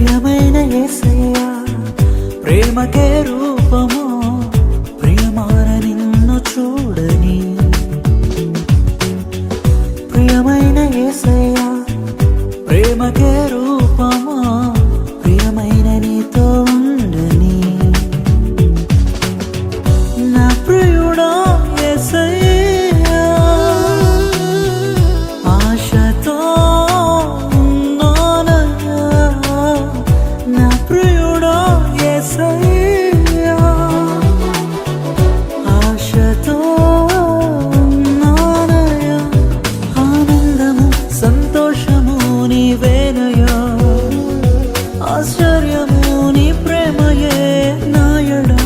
ప్రియమైన యేసయ్యా ప్రేమకే రూపము ప్రియమార నిన్ను చూడని ప్రియమైన యేసయ్యా ప్రేమకే రూపము ప్రియమైన నీతో ఉండని నా ప్రియుడా యేసయ్యా ఆశతో ఉన్నానయ్యా నా ప్రియుడా యేసయ్యా ఆశతో ఉన్నానయ్యా ఆనందము సంతోషము నీవేనయ్యా ఆశ్చర్యము నీ ప్రేమయే నాయడా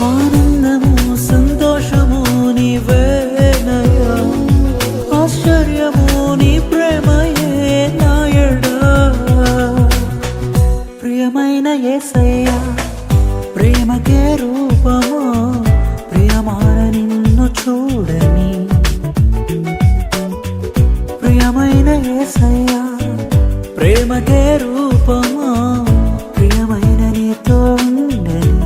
ఆనందము సంతోషము నీవేనయ్యా ఆశ్చర్యము నీ ప్రేమయే నాయడా ప్రియమైన యేసయ్యా ప్రేమకే రూపము ప్రియమార నిన్ను చూడని ప్రియమైన యేసయ్యా ప్రేమకే రూపము ప్రియమైన నీతో ఉండని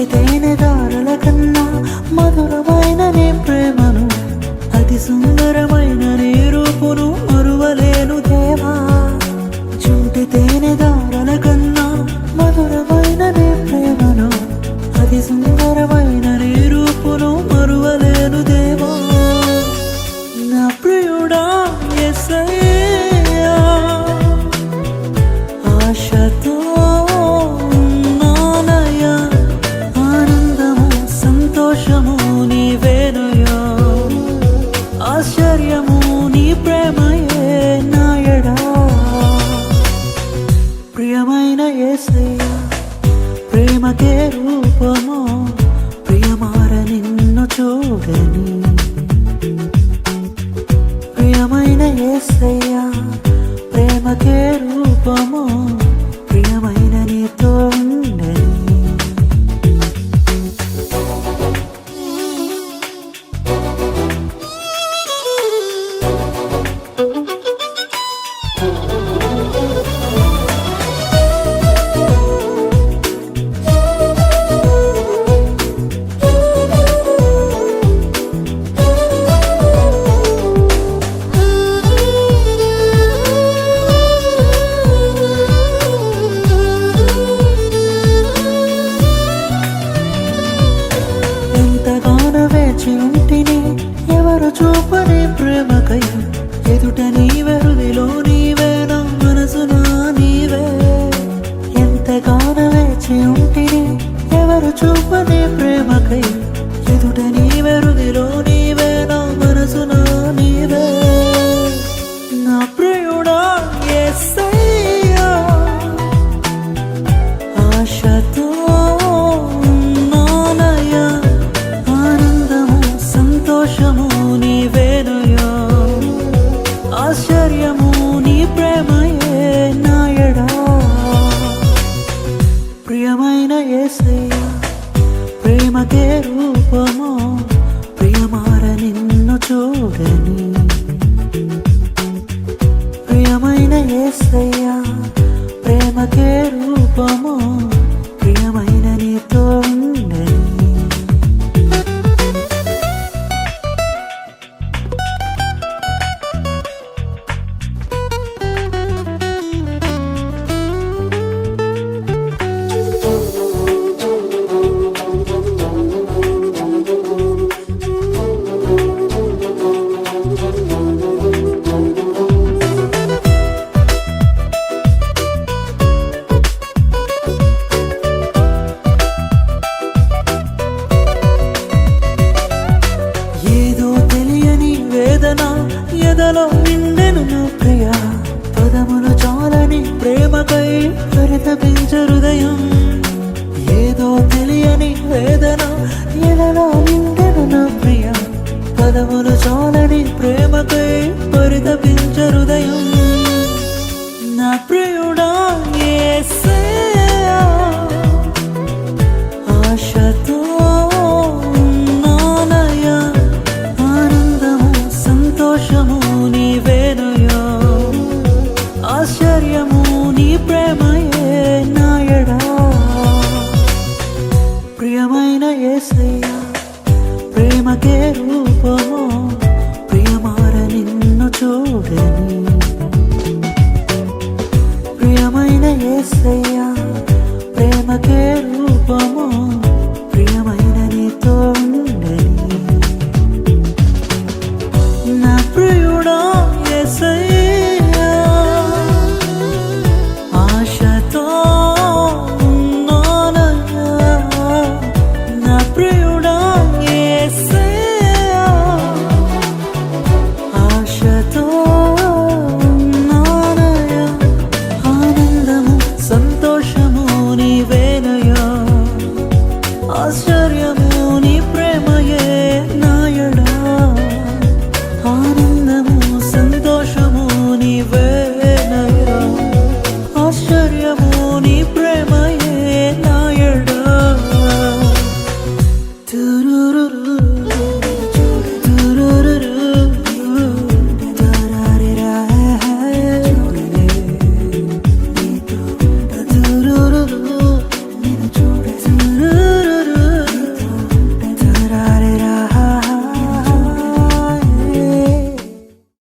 తేనెదారుల కన్నా మధురమైన నీ ప్రేమను అతి సుందరమైన నీ రూపును మరువలేను దేవా చుంటి తేనెదారుల కన్నా మధురమైన నీ ప్రేమను అతి సుందరమైన నీ రూపును మరువలేను దేవా నా ప్రియుడా యేసయ్యా ఆశతో సంతోషము నీవేనయ్యా ఆశ్చర్యము నీ ప్రేమయే నాయడా ప్రియమైన యేసయ్యా ప్రేమకే రూపము ప్రియమార నిన్ను చూడని ప్రియమైన యేసయ్యా ప్రేమకే రూపము ప్రియమైన నీతో ఉండని ఉంటిని ఎవరు చూపని ప్రేమకై ఎదుట నీవెరుదిలో నీవే నా మనసునా నీవే ఎంతగానో వేచి ఉంటిని ఎవరు చూపని ప్రేమకై ఎదుట నీవెరుదిలో నీవే నా మనసునా నీవే నా ప్రియుడా యేసయ్యా ఆశతో సంతోషము నీవేనయ్యా ఆశ్చర్యము నీ ప్రేమయే నాయడా ప్రియమైన యేసయ్యా ప్రేమకే రూపము ప్రియమార నిన్ను చూడని ప్రియమైన యేసయ్యా ప్రేమకే రూపము ప్రియమైన నీతో ఉండని ఎదలో నిండెను నా ప్రియ పదములు చాలని ప్రేమకై పరితపించు హృదయం. ఏదో తెలియని వేదన ఎలలో నిండెను నా ప్రియ. పదములు చాలని ప్రేమకై పరితపించు హృదయం. నా ప్రియుడా యేసయ్యా, ఆశతో ఉన్నానయ్యా. ఆనందము సంతోషము నీవేనయ్యా. ఆశ్చర్యము నీ ప్రేమయే నాయడా. ప్రియమైన యేసయ్యా, ప్రేమకే రూపము, ప్రియమార నిన్ను చూడని. ప్రియమైన యేసయ్యా,